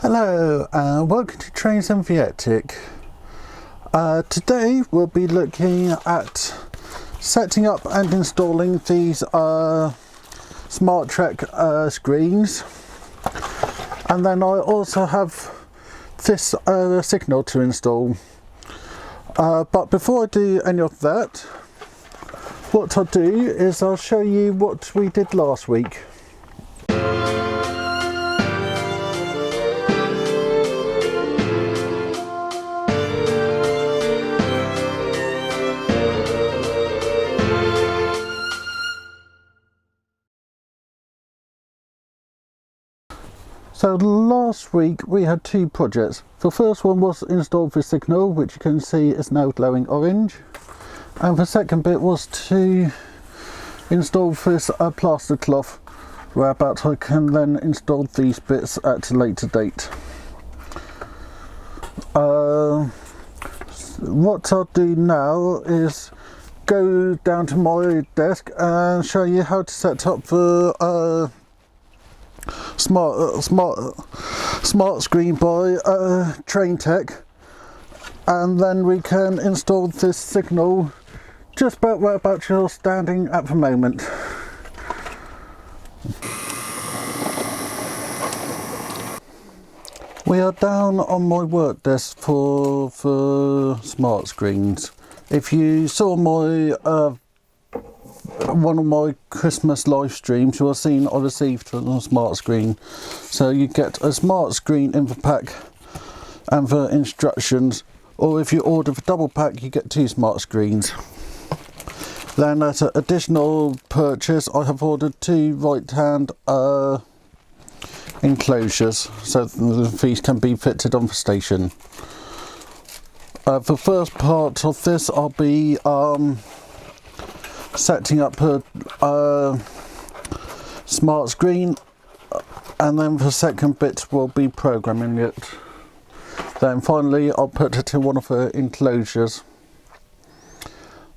Hello and welcome to Trains and Viatic. Today we'll be looking at setting up and installing these Smart Trek screens, and then I also have this signal to install. But before I do any of that, what I'll do is I'll show you what we did last week. So last week we had two projects. The first one was install the signal, which you can see is now glowing orange, and the second bit was to install this plaster cloth, whereabouts I can then install these bits at a later date. What I'll do now is go down to my desk and show you how to set up the smart screen by Train Tech, and then we can install this signal just about whereabouts you're standing at the moment. We are down on my work desk for smart screens. If you saw my one of my Christmas live streams, you'll have seen I received a smart screen. So you get a smart screen in the pack and the instructions, or if you order the double pack you get two smart screens. Then as an additional purchase I have ordered two right hand enclosures so these can be fitted on the station. The first part of this I'll be setting up a smart screen, and then the second bit will be programming it. Then finally I'll put it in one of the enclosures.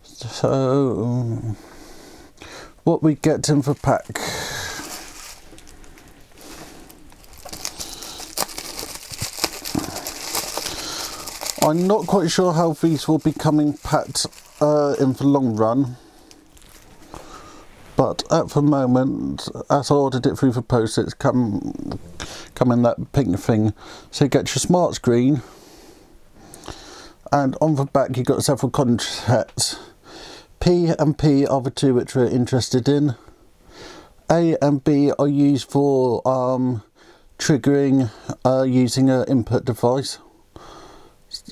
So what we get in the pack. I'm not quite sure how these will be coming packed in the long run, but at the moment, as I ordered it through the post, it's come in that pink thing. So you get your smart screen, and on the back you've got several contacts. P and P are the two which we're interested in. A and B are used for triggering using an input device.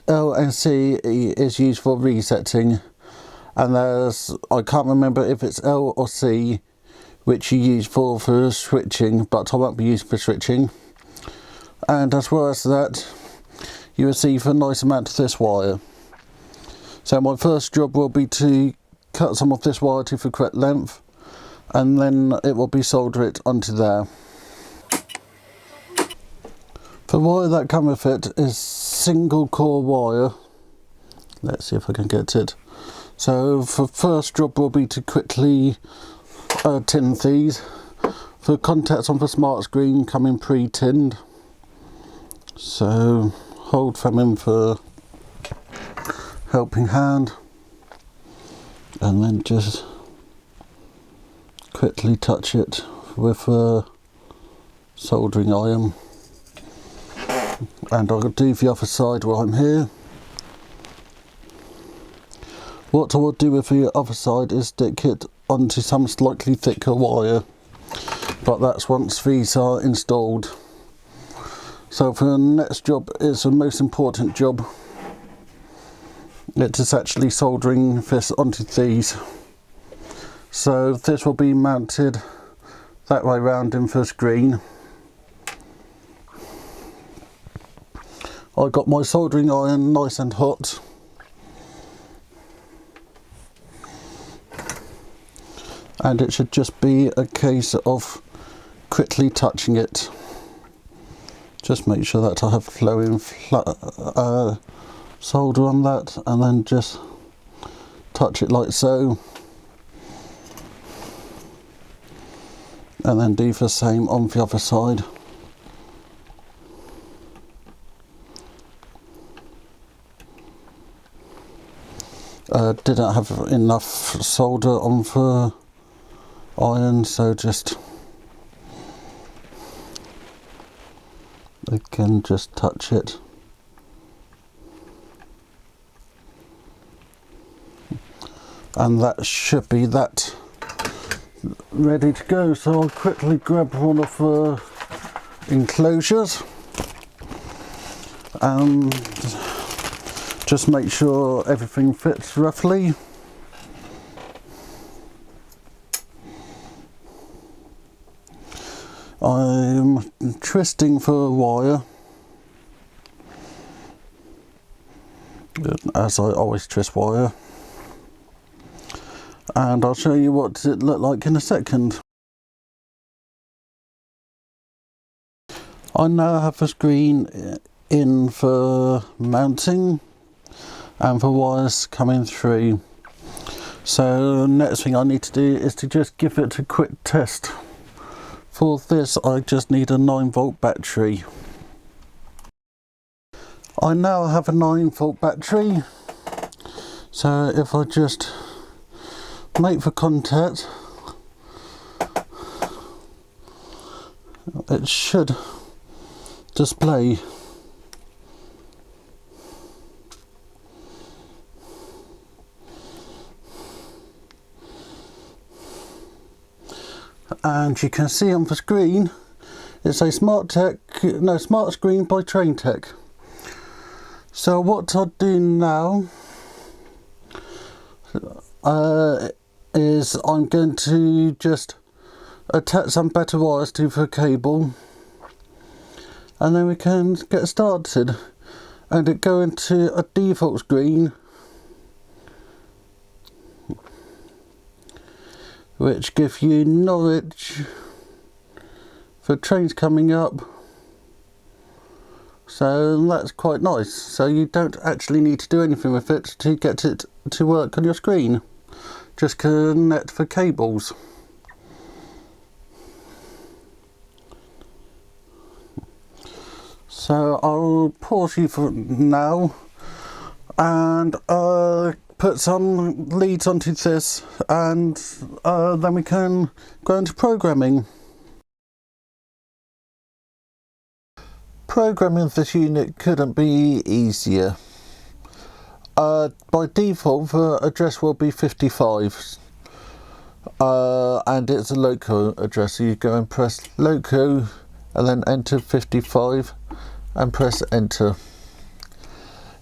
L and C is used for resetting. And there's, I can't remember if it's L or C which you use for switching, but I won't be using for switching. And as well as that, you receive a nice amount of this wire. So my first job will be to cut some of this wire to the correct length, and then it will be solder it onto there. The wire that comes with it is single core wire. Let's see if I can get it. So the first job will be to quickly tin these. The contacts on the smart screen come in pre-tinned, so hold them in for helping hand and then just quickly touch it with a soldering iron, and I'll do the other side while I'm here. What I will do with the other side is stick it onto some slightly thicker wire, but that's once these are installed. So for the next job is the most important job. It is actually soldering this onto these. So this will be mounted that way round in the screen. I got my soldering iron nice and hot. And it should just be a case of quickly touching it. Just make sure that I have flowing solder on that, and then just touch it like so. And then do the same on the other side. Didn't have enough solder on for iron, so just again just touch it. And that should be that ready to go. So I'll quickly grab one of the enclosures and just make sure everything fits roughly. I'm twisting for wire, as I always twist wire, and I'll show you what it looked like in a second. I now have the screen in for mounting and for wires coming through. So next thing I need to do is to just give it a quick test. For this I just need a 9-volt battery. I now have a 9-volt battery, so if I just make the contact, it should display. And you can see on the screen it's a smart screen by Train Tech. So what I'll do now is I'm going to just attach some better wires to the cable, and then we can get started and it go into a default screen which gives you knowledge for trains coming up. So that's quite nice. So you don't actually need to do anything with it to get it to work on your screen. Just connect the cables. So I'll pause you for now and put some leads onto this, and then we can go into programming. Programming this unit couldn't be easier. By default the address will be 55 and it's a loco address, so you go and press loco and then enter 55 and press enter.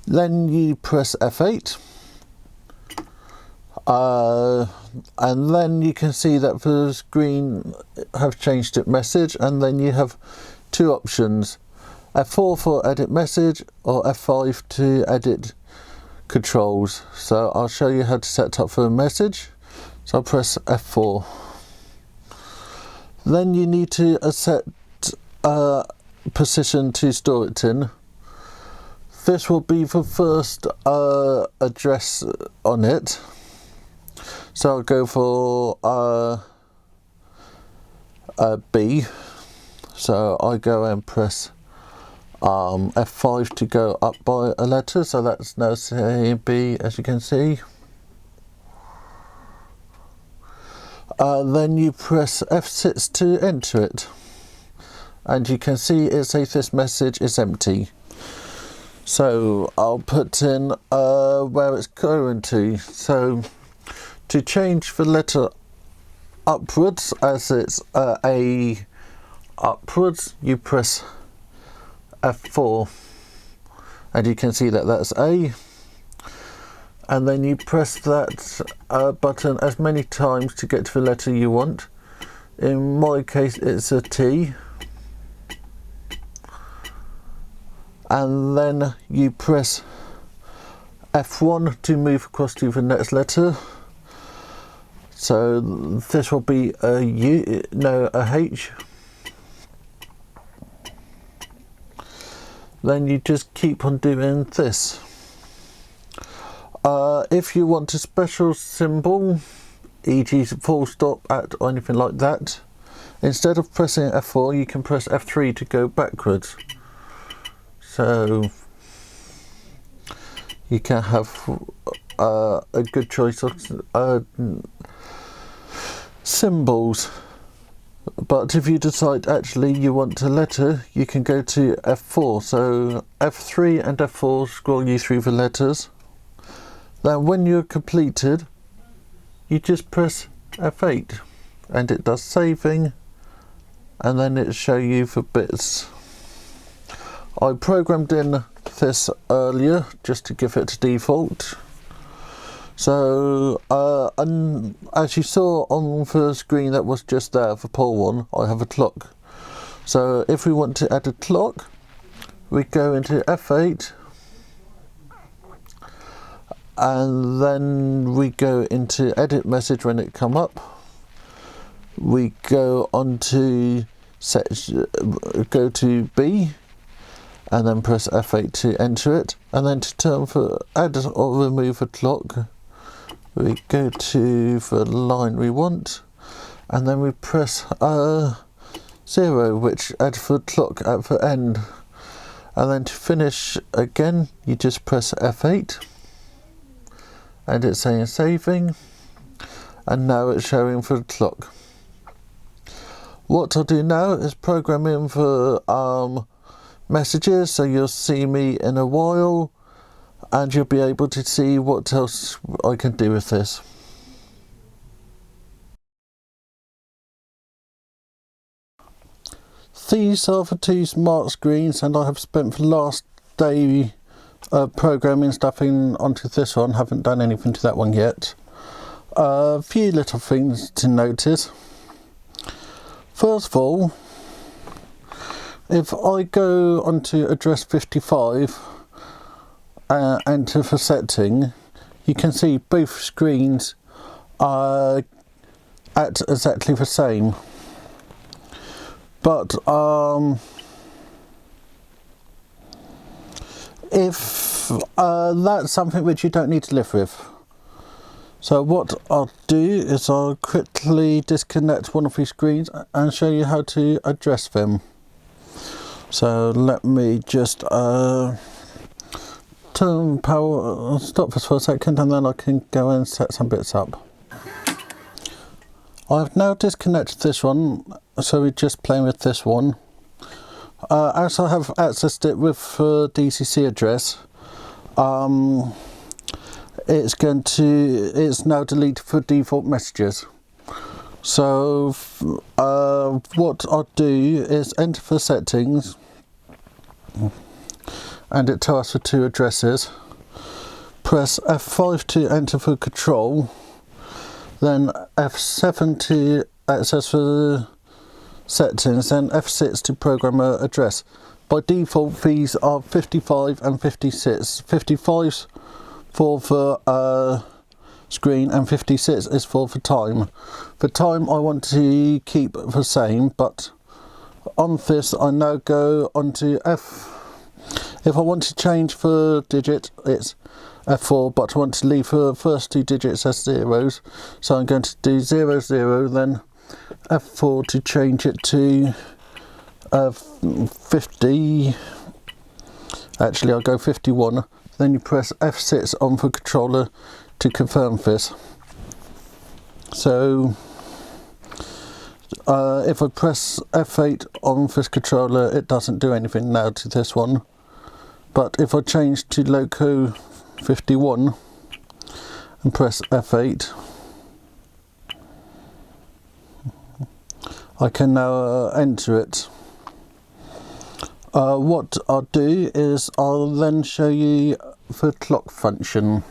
Then you press F8 and then you can see that the screen have changed its message, and then you have two options: F4 for edit message or F5 to edit controls. So I'll show you how to set up for a message. So I'll press F4. Then you need to set position to store it in. This will be the first address on it. So I'll go for B. So I go and press F5 to go up by a letter, so that's now saying B, as you can see. Then you press F6 to enter it, and you can see it says this message is empty. So I'll put in where it's going to. So to change the letter upwards, as it's A upwards, you press F4 and you can see that that's A, and then you press that button as many times to get to the letter you want. In my case it's a T, and then you press F1 to move across to the next letter. So this will be a U, no, a H. Then you just keep on doing this. If you want a special symbol, e.g. full stop, at, or anything like that, instead of pressing F4 you can press F3 to go backwards. So you can have a good choice of symbols. But if you decide actually you want a letter, you can go to F4. So F3 and F4 scroll you through the letters. Then when you're completed, you just press F8 and it does saving, and then it show you the bits. I programmed in this earlier just to give it a default. So and as you saw on the screen that was just there, the poll one, I have a clock. So if we want to add a clock, we go into F8 and then we go into edit message when it come up. We go on to go to B and then press F8 to enter it, and then to turn for add or remove a clock, we go to the line we want and then we press 0, which adds the clock at the end, and then to finish again you just press F8 and it's saying saving, and now it's showing for the clock. What I'll do now is program in for messages, so you'll see me in a while and you'll be able to see what else I can do with this. These are the two smart screens, and I have spent the last day programming stuff in onto this one. Haven't done anything to that one yet. A few little things to notice. First of all, if I go onto address 55 enter the setting, you can see both screens are at exactly the same. But if that's something which you don't need to live with. So what I'll do is I'll quickly disconnect one of these screens and show you how to address them. So let me just turn power, stop this for a second, and then I can go and set some bits up. I've now disconnected this one, so we're just playing with this one. As I have accessed it with DCC address, it's now deleted for default messages. So what I'll do is enter the settings, and it tells us for two addresses. Press F5 to enter for control, then F7 to access the settings, then F6 to program an address. By default these are 55 and 56. 55's for the screen and 56 is for the time. The time I want to keep the same, but on this I now go onto F. If I want to change the digit, it's F4, but I want to leave the first two digits as zeros, so I'm going to do 00, then F4 to change it to 50. Actually, I'll go 51. Then you press F6 on the controller to confirm this. So if I press F8 on this controller, it doesn't do anything now to this one. But if I change to Loco 51 and press F8, I can now enter it. What I'll do is I'll then show you the clock function.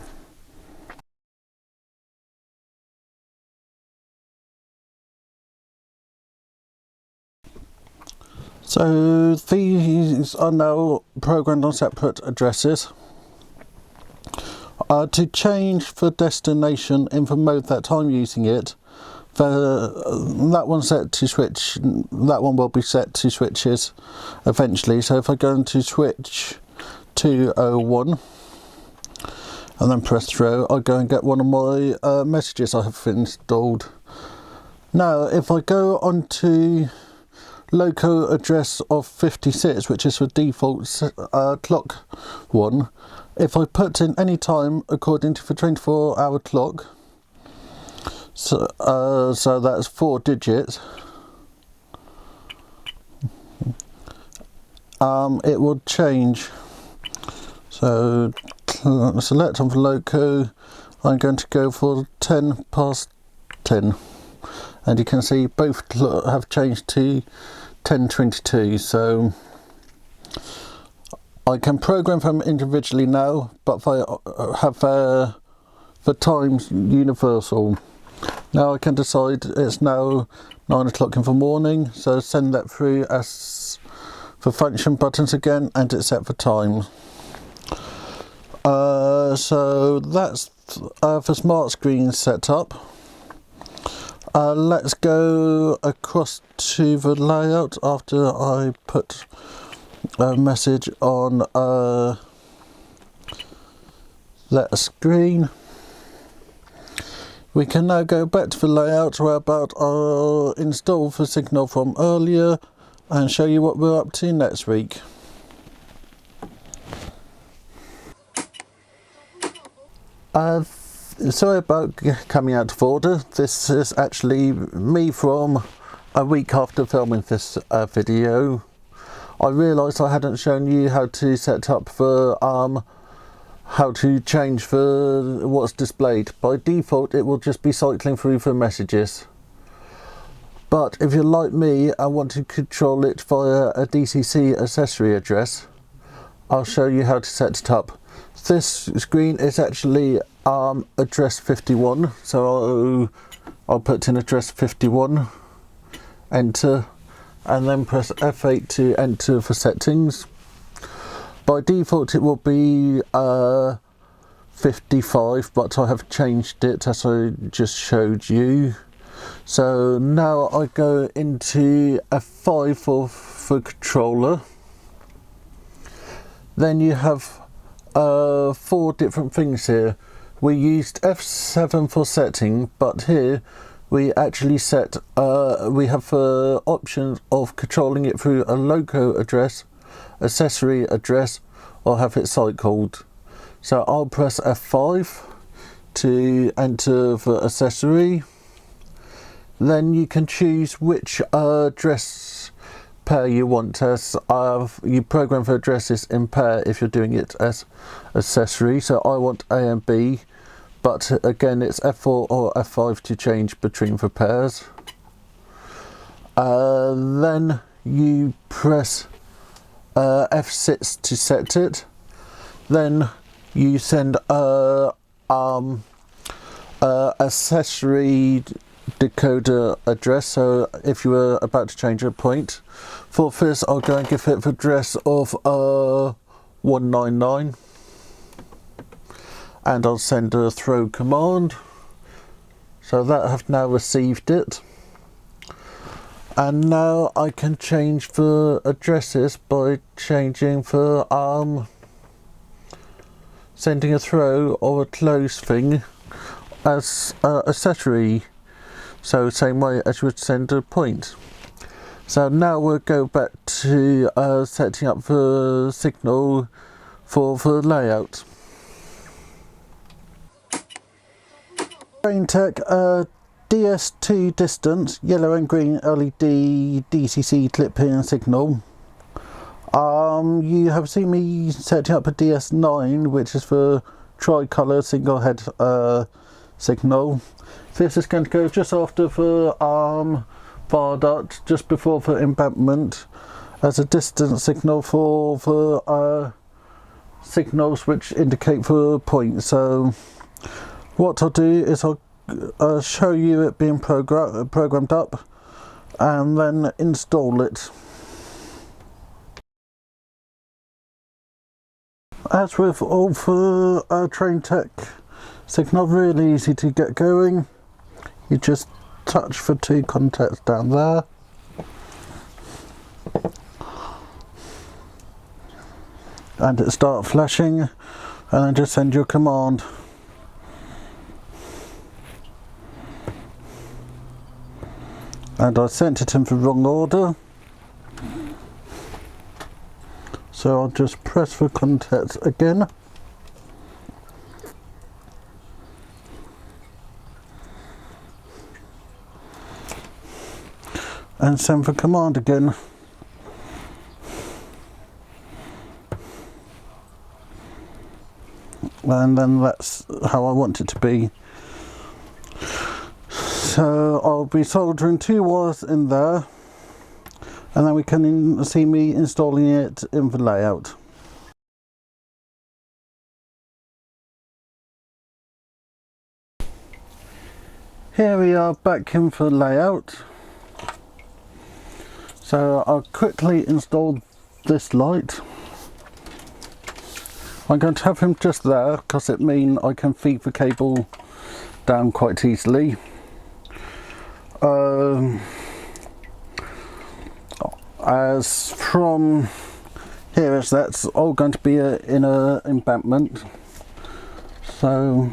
So these are now programmed on separate addresses. To change the destination in the mode that I'm using it, that one's set to switch, that one will be set to switches eventually. So if I go into switch 201 and then press throw, I'll go and get one of my messages I have installed. Now if I go onto local address of 56, which is the default clock one. If I put in any time according to the 24-hour clock, so that's 4 digits, it will change. So select on the loco, I'm going to go for 10 past 10, and you can see both have changed to 10:22. So I can program them individually now, but they have the times universal. Now I can decide it's now 9 o'clock in the morning, so send that through as the function buttons again, and it's set for time. So that's the smart screen set up. Let's go across to the layout after I put a message on that screen. We can now go back to the layout whereabout I'll install the signal from earlier and show you what we're up to next week. Sorry about coming out of order. This is actually me from a week after filming this video. I realised I hadn't shown you how to set up the how to change what's displayed. By default it will just be cycling through the messages, but if you're like me and want to control it via a DCC accessory address, I'll show you how to set it up. This screen is actually address 51, so I'll put in address 51, enter, and then press F8 to enter the settings. By default it will be 55, but I have changed it as I just showed you. So now I go into F5 for the controller. Then you have 4 different things here. We used F7 for setting, but here we actually set, we have the options of controlling it through a local address, accessory address, or have it cycled. So I'll press F5 to enter the accessory. Then you can choose which address pair you want, as you program for addresses in pair if you're doing it as accessory. So I want A and B, but again it's F4 or F5 to change between the pairs. Then you press F6 to set it. Then you send accessory decoder address, so if you were about to change a point. For this I'll go and give it the address of 199, and I'll send a throw command. So that I've now received it, and now I can change the addresses by changing the sending a throw or a close thing as accessory. So same way as you would send a point. So now we'll go back to setting up the signal for the layout. Tech DS2 distance, yellow and green LED DCC clip-in signal. You have seen me setting up a DS9, which is the tricolour single head signal. This is going to go just after the viaduct, just before the embankment, as a distance signal for the signals which indicate the point. So what I'll do is I'll show you it being programmed up and then install it. As with all the Train Tech signal, really easy to get going. You just touch the 2 contacts down there, and it starts flashing, and then just send your command. And I sent it in the wrong order, So I'll just press for contact again. And send for command again. And then that's how I want it to be. So I'll be soldering 2 wires in there, and then we can see me installing it in the layout. Here we are back in the layout. So I'll quickly install this light. I'm going to have him just there because it means I can feed the cable down quite easily. As from here, as that's all going to be in an embankment. So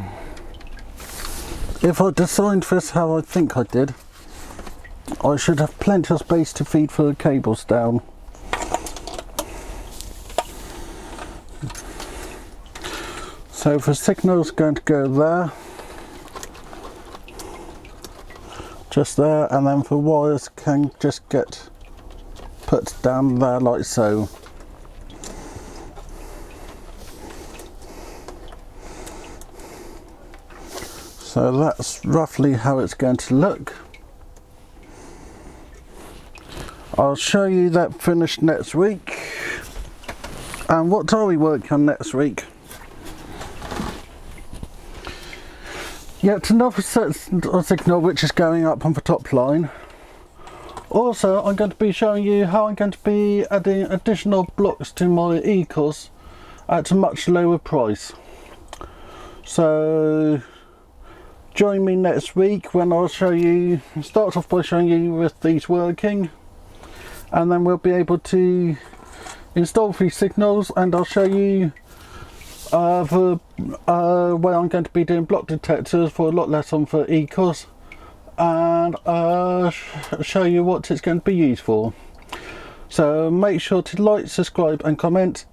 if I designed this how I think I did, I should have plenty of space to feed the cables down. So the signal's going to go there, just there, and then the wires can just get put down there like so. So that's roughly how it's going to look. I'll show you that finished next week. And what are we working on next week? Yet another set of signal which is going up on the top line. Also, I'm going to be showing you how I'm going to be adding additional blocks to my e-course at a much lower price. So join me next week when I'll show you, start off by showing you with these working, and then we'll be able to install these signals, and I'll show you the way I'm going to be doing block detectors for a lot less on the e-course, and show you what it's going to be used for. So make sure to like, subscribe and comment,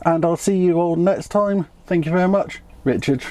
and I'll see you all next time. Thank you very much. Richard.